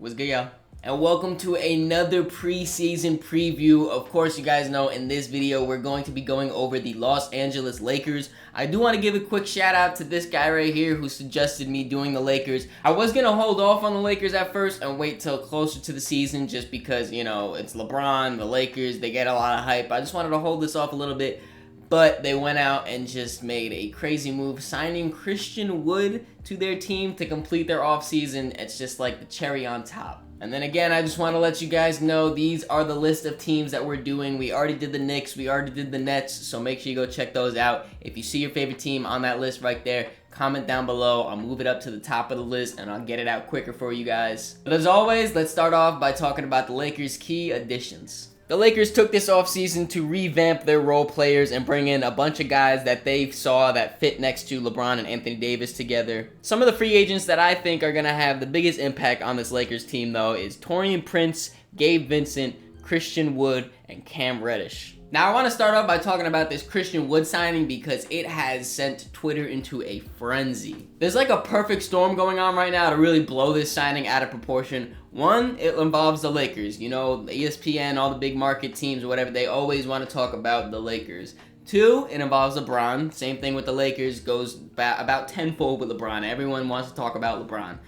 What's good, y'all? And welcome to another preseason preview. Of course, you guys know in this video, we're going to be going over the Los Angeles Lakers. I do want to give a quick shout out to this guy right here who suggested me doing the Lakers. I was going to hold off on the Lakers at first and wait till closer to the season just because, you know, it's LeBron, the Lakers, they get a lot of hype. I just wanted to hold this off a little bit. But they went out and just made a crazy move, signing Christian Wood to their team to complete their offseason. It's just like the cherry on top. And then again, I just want to let you guys know these are the list of teams that we're doing. We already did the Knicks, we already did the Nets, so make sure you go check those out. If you see your favorite team on that list right there, comment down below. I'll move it up to the top of the list and I'll get it out quicker for you guys. But as always, let's start off by talking about the Lakers' key additions. The Lakers took this offseason to revamp their role players and bring in a bunch of guys that they saw that fit next to LeBron and Anthony Davis together. Some of the free agents that I think are going to have the biggest impact on this Lakers team, though, is Taurean Prince, Gabe Vincent, Christian Wood, and Cam Reddish. Now, I want to start off by talking about this Christian Wood signing because it has sent Twitter into a frenzy. There's like a perfect storm going on right now to really blow this signing out of proportion. One, it involves the Lakers. You know, ESPN, all the big market teams or whatever, they always want to talk about the Lakers. Two, it involves LeBron. Same thing with the Lakers, goes about tenfold with LeBron. Everyone wants to talk about LeBron.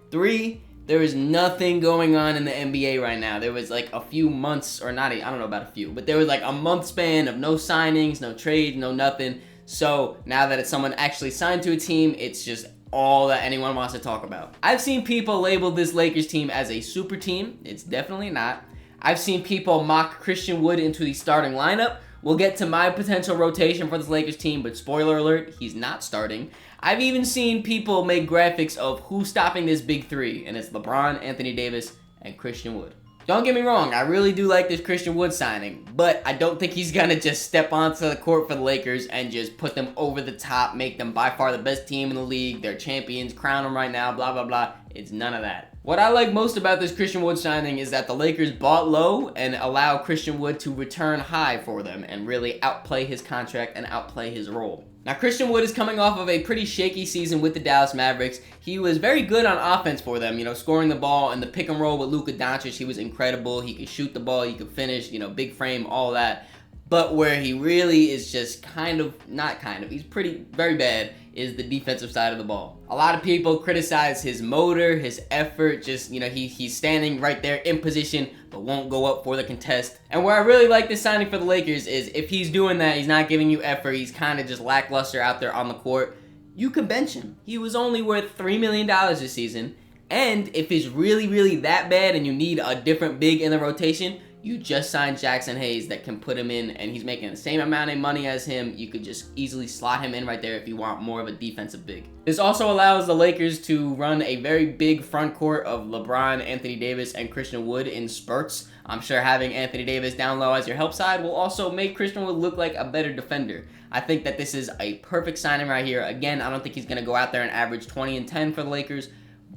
Three, there is nothing going on in the NBA right now. There was like a few months, or not, I don't know about a few, but there was like a month span of no signings, no trades, no nothing. So now that it's someone actually signed to a team, it's just all that anyone wants to talk about. I've seen people label this Lakers team as a super team. It's definitely not. I've seen people mock Christian Wood into the starting lineup. We'll get to my potential rotation for this Lakers team, but spoiler alert, he's not starting. I've even seen people make graphics of who's stopping this big three, and it's LeBron, Anthony Davis, and Christian Wood. Don't get me wrong, I really do like this Christian Wood signing, but I don't think he's gonna just step onto the court for the Lakers and just put them over the top, make them by far the best team in the league, they're champions, crown them right now, blah, blah, blah. It's none of that. What I like most about this Christian Wood signing is that the Lakers bought low and allow Christian Wood to return high for them and really outplay his contract and outplay his role. Now, Christian Wood is coming off of a pretty shaky season with the Dallas Mavericks. He was very good on offense for them, you know, scoring the ball and the pick and roll with Luka Doncic. He was incredible. He could shoot the ball, he could finish, you know, big frame, all that. But where he really is just he's very bad, is the defensive side of the ball. A lot of people criticize his motor, his effort, just, you know, he's standing right there in position, but won't go up for the contest. And where I really like this signing for the Lakers is if he's doing that, he's not giving you effort, he's kind of just lackluster out there on the court, you can bench him. He was only worth $3 million this season. And if it's really, really that bad and you need a different big in the rotation, you just signed Jackson Hayes that can put him in, and he's making the same amount of money as him. You could just easily slot him in right there if you want more of a defensive big. This also allows the Lakers to run a very big front court of LeBron, Anthony Davis, and Christian Wood in spurts. I'm sure having Anthony Davis down low as your help side will also make Christian Wood look like a better defender. I think that this is a perfect signing right here. Again, I don't think he's going to go out there and average 20 and 10 for the Lakers,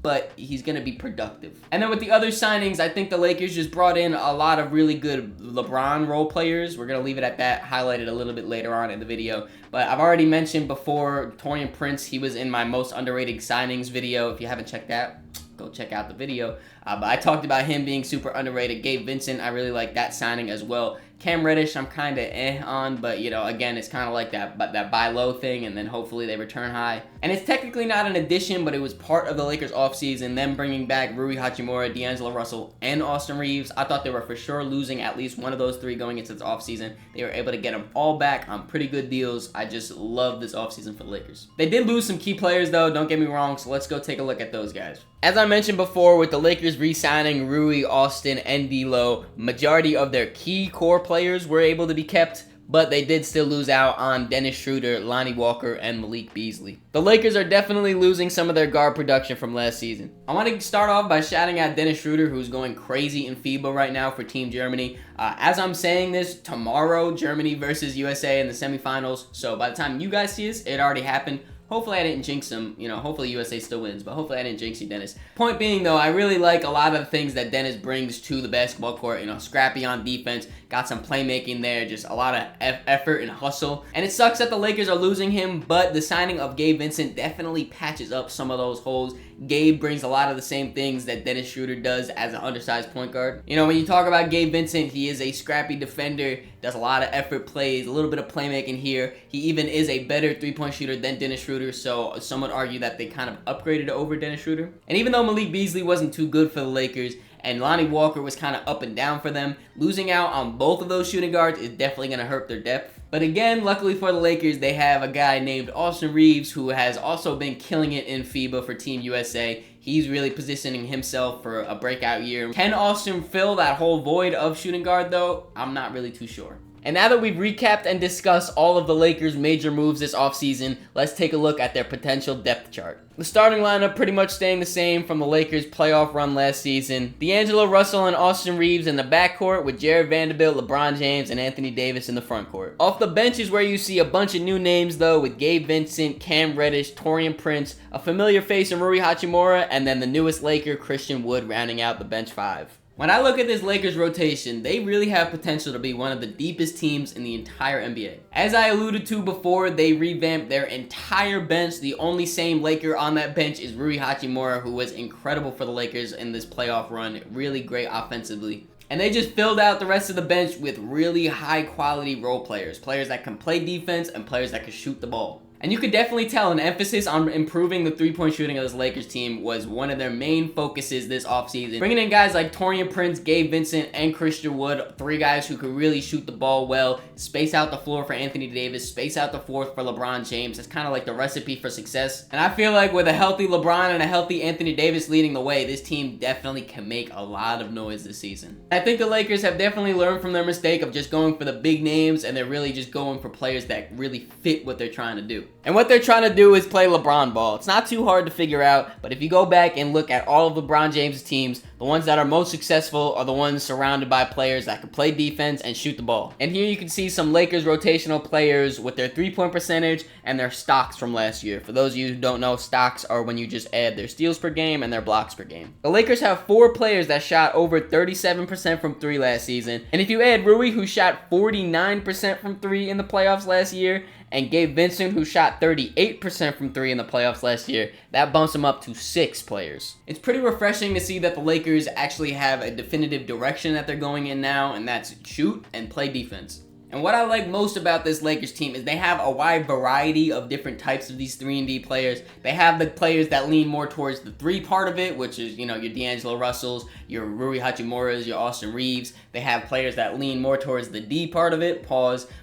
but he's going to be productive. And then with the other signings, I think the Lakers just brought in a lot of really good LeBron role players. We're going to leave it at that, highlighted a little bit later on in the video. But I've already mentioned before, Taurean Prince, he was in my most underrated signings video. If you haven't checked that, go check out the video. But I talked about him being super underrated. Gabe Vincent, I really like that signing as well. Cam Reddish, I'm kind of on, but, you know, again, it's kind of like that buy low thing, and then hopefully they return high. And it's technically not an addition, but it was part of the Lakers offseason, them bringing back Rui Hachimura, D'Angelo Russell, and Austin Reeves. I thought they were for sure losing at least one of those three going into the offseason. They were able to get them all back on pretty good deals. I just love this offseason for the Lakers. They did lose some key players, though, don't get me wrong, so let's go take a look at those guys. As I mentioned before, with the Lakers re-signing Rui, Austin, and D'Lo, majority of their key core players were able to be kept, but they did still lose out on Dennis Schroeder, Lonnie Walker, and Malik Beasley. The Lakers are definitely losing some of their guard production from last season. I want to start off by shouting out Dennis Schroeder, who's going crazy in FIBA right now for Team Germany. As I'm saying this, tomorrow, Germany versus USA in the semifinals, so by the time you guys see this, it already happened. Hopefully I didn't jinx him. You know, hopefully USA still wins, but hopefully I didn't jinx you, Dennis. Point being, though, I really like a lot of the things that Dennis brings to the basketball court. You know, scrappy on defense, got some playmaking there, just a lot of effort and hustle. And it sucks that the Lakers are losing him, but the signing of Gabe Vincent definitely patches up some of those holes. Gabe brings a lot of the same things that Dennis Schroeder does as an undersized point guard. You know, when you talk about Gabe Vincent, he is a scrappy defender, does a lot of effort plays, a little bit of playmaking here. He even is a better three-point shooter than Dennis Schroeder, so some would argue that they kind of upgraded over Dennis Schroeder. And even though Malik Beasley wasn't too good for the Lakers, and Lonnie Walker was kind of up and down for them, losing out on both of those shooting guards is definitely going to hurt their depth. But again, luckily for the Lakers, they have a guy named Austin Reeves who has also been killing it in FIBA for Team USA. He's really positioning himself for a breakout year. Can Austin fill that whole void of shooting guard, though? I'm not really too sure. And now that we've recapped and discussed all of the Lakers' major moves this offseason, let's take a look at their potential depth chart. The starting lineup pretty much staying the same from the Lakers' playoff run last season. D'Angelo Russell and Austin Reeves in the backcourt with Jared Vanderbilt, LeBron James, and Anthony Davis in the frontcourt. Off the bench is where you see a bunch of new names though, with Gabe Vincent, Cam Reddish, Taurean Prince, a familiar face in Rui Hachimura, and then the newest Laker, Christian Wood, rounding out the bench five. When I look at this Lakers rotation, they really have potential to be one of the deepest teams in the entire NBA. As I alluded to before, they revamped their entire bench. The only same Laker on that bench is Rui Hachimura, who was incredible for the Lakers in this playoff run. Really great offensively. And they just filled out the rest of the bench with really high quality role players. Players that can play defense and players that can shoot the ball. And you could definitely tell an emphasis on improving the three-point shooting of this Lakers team was one of their main focuses this offseason. Bringing in guys like Taurean Prince, Gabe Vincent, and Christian Wood, three guys who could really shoot the ball well, space out the floor for Anthony Davis, space out the floor for LeBron James. That's kind of like the recipe for success. And I feel like with a healthy LeBron and a healthy Anthony Davis leading the way, this team definitely can make a lot of noise this season. I think the Lakers have definitely learned from their mistake of just going for the big names, and they're really just going for players that really fit what they're trying to do. And what they're trying to do is play LeBron ball. It's not too hard to figure out, but if you go back and look at all of LeBron James' teams, the ones that are most successful are the ones surrounded by players that can play defense and shoot the ball. And here you can see some Lakers rotational players with their three-point percentage and their stocks from last year. For those of you who don't know, stocks are when you just add their steals per game and their blocks per game. The Lakers have 4 players that shot over 37% from 3 last season. And if you add Rui, who shot 49% from 3 in the playoffs last year, and Gabe Vincent, who shot 38% from 3 in the playoffs last year, that bumps him up to 6 players. It's pretty refreshing to see that the Lakers actually have a definitive direction that they're going in now, and that's shoot and play defense. And what I like most about this Lakers team is they have a wide variety of different types of these 3-and-D players. They have the players that lean more towards the 3 part of it, which is, you know, your D'Angelo Russells, your Rui Hachimuras, your Austin Reeves. They have players that lean more towards the D part of it,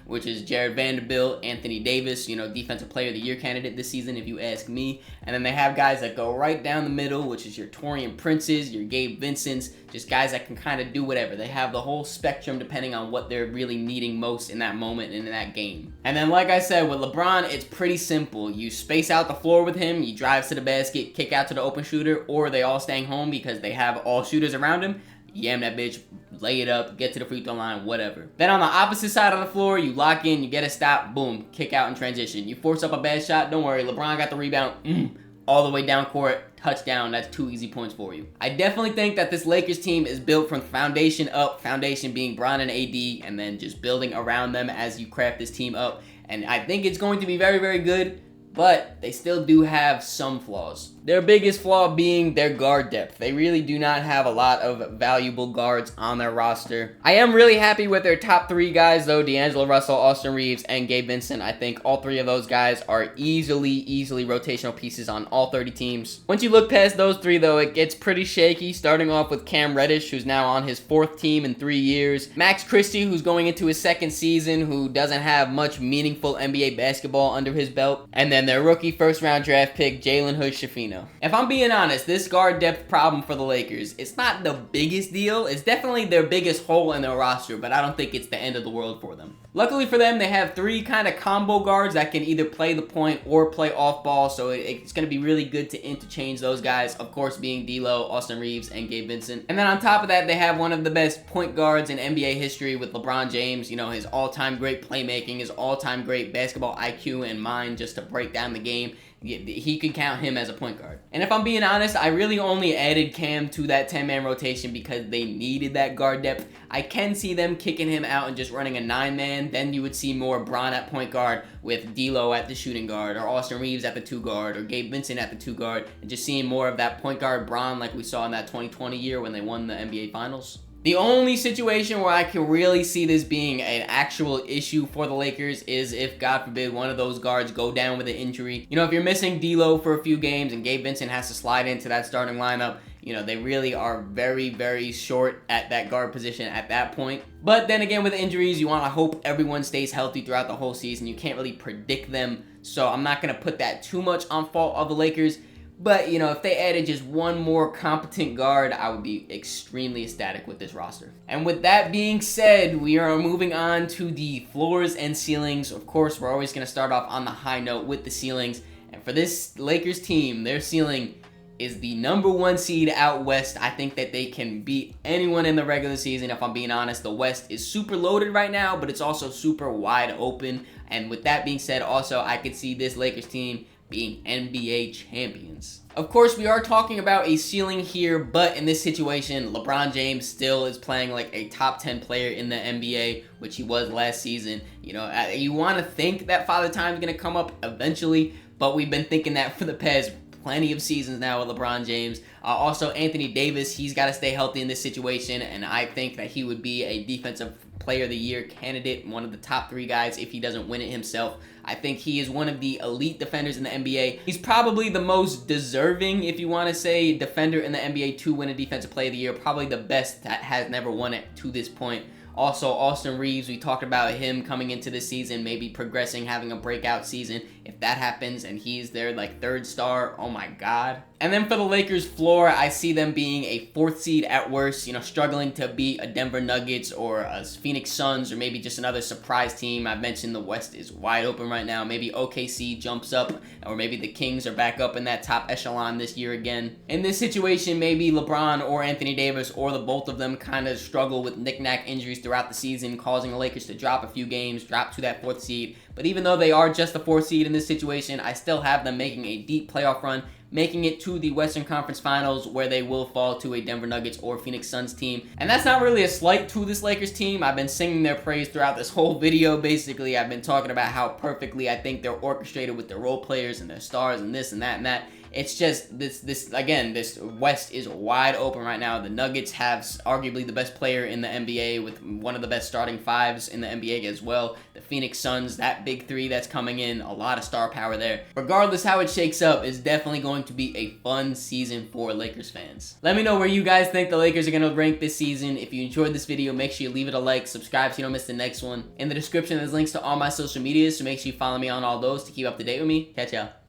which is Jared Vanderbilt, Anthony Davis, you know, Defensive Player of the Year candidate this season, if you ask me. And then they have guys that go right down the middle, which is your Taurean Princes, your Gabe Vincents, just guys that can kind of do whatever. They have the whole spectrum depending on what they're really needing most in that moment and in that game. And then, like I said, with LeBron, it's pretty simple. You space out the floor with him, you drive to the basket, kick out to the open shooter, or they all staying home because they have all shooters around him. Yam that bitch, lay it up, get to the free throw line, whatever. Then on the opposite side of the floor, you lock in, you get a stop, boom, kick out in transition. You force up a bad shot, don't worry, LeBron got the rebound, all the way down court, touchdown. That's 2 easy points for you. I definitely think that this Lakers team is built from foundation up, foundation being Bron and AD, and then just building around them as you craft this team up. And I think it's going to be very, very good, but they still do have some flaws. Their biggest flaw being their guard depth. They really do not have a lot of valuable guards on their roster. I am really happy with their top 3 guys though, D'Angelo Russell, Austin Reeves, and Gabe Vincent. I think all 3 of those guys are easily rotational pieces on all 30 teams. Once you look past those 3 though, it gets pretty shaky, starting off with Cam Reddish, who's now on his 4th team in 3 years. Max Christie, who's going into his 2nd season, who doesn't have much meaningful NBA basketball under his belt. And then their rookie first-round draft pick, Jalen Hood-Schifino. If I'm being honest, this guard depth problem for the Lakers, it's not the biggest deal. It's definitely their biggest hole in their roster, but I don't think it's the end of the world for them. Luckily for them, they have 3 kind of combo guards that can either play the point or play off ball, so it's going to be really good to interchange those guys, of course being D'Lo, Austin Reeves, and Gabe Vincent. And then on top of that, they have one of the best point guards in NBA history with LeBron James. You know, his all-time great playmaking, his all-time great basketball IQ and mind just to break down the game. he could count him as a point guard. And if I'm being honest, I really only added Cam to that 10-man rotation because they needed that guard depth. I can see them kicking him out and just running a 9-man. Then you would see more Bron at point guard with D'Lo at the shooting guard, or Austin Reeves at the 2 guard, or Gabe Vincent at the 2 guard, and just seeing more of that point guard Bron like we saw in that 2020 year when they won the NBA Finals. The only situation where I can really see this being an actual issue for the Lakers is if, God forbid, one of those guards go down with an injury. You know, if you're missing D'Lo for a few games and Gabe Vincent has to slide into that starting lineup, you know, they really are very, very short at that guard position at that point. But then again, with injuries, you want to hope everyone stays healthy throughout the whole season. You can't really predict them, so I'm not going to put that too much on fault of the Lakers. But, you know, if they added just one more competent guard, I would be extremely ecstatic with this roster. And with that being said, we are moving on to the floors and ceilings. Of course, we're always going to start off on the high note with the ceilings. And for this Lakers team, their ceiling is the #1 seed out west. I think that they can beat anyone in the regular season. If I'm being honest, the West is super loaded right now, but it's also super wide open. And with that being said, also, I could see this Lakers team being NBA champions. Of course, we are talking about a ceiling here, but in this situation, LeBron James still is playing like a top 10 player in the NBA, which he was last season. You know, you want to think that Father Time's going to come up eventually, but we've been thinking that for the past plenty of seasons now with LeBron James. Also, Anthony Davis, he's got to stay healthy in this situation, and I think that he would be a defensive player of the year candidate, one of the top 3 guys if he doesn't win it himself. I think he is one of the elite defenders in the NBA. He's probably the most deserving, if you want to say, defender in the NBA to win a defensive player of the year. Probably the best that has never won it to this point. Also, Austin Reeves, we talked about him coming into this season, maybe progressing, having a breakout season. If that happens and he's their like 3rd star, oh my God. And then for the Lakers floor, I see them being a 4th seed at worst, you know, struggling to beat a Denver Nuggets or a Phoenix Suns or maybe just another surprise team. I mentioned the West is wide open right now. Maybe OKC jumps up, or maybe the Kings are back up in that top echelon this year again. In this situation, maybe LeBron or Anthony Davis or the both of them kind of struggle with knick-knack injuries throughout the season, causing the Lakers to drop a few games, drop to that 4th seed. But even though they are just the 4th seed in this situation, I still have them making a deep playoff run, making it to the Western Conference Finals, where they will fall to a Denver Nuggets or Phoenix Suns team. And that's not really a slight to this Lakers team. I've been singing their praise throughout this whole video, basically. I've been talking about how perfectly I think they're orchestrated with their role players and their stars and this and that and that. It's just, this West is wide open right now. The Nuggets have arguably the best player in the NBA with one of the best starting 5s in the NBA as well. The Phoenix Suns, that big 3 that's coming in, a lot of star power there. Regardless how it shakes up, it's definitely going to be a fun season for Lakers fans. Let me know where you guys think the Lakers are going to rank this season. If you enjoyed this video, make sure you leave it a like, subscribe so you don't miss the next one. In the description, there's links to all my social medias, so make sure you follow me on all those to keep up to date with me. Catch y'all.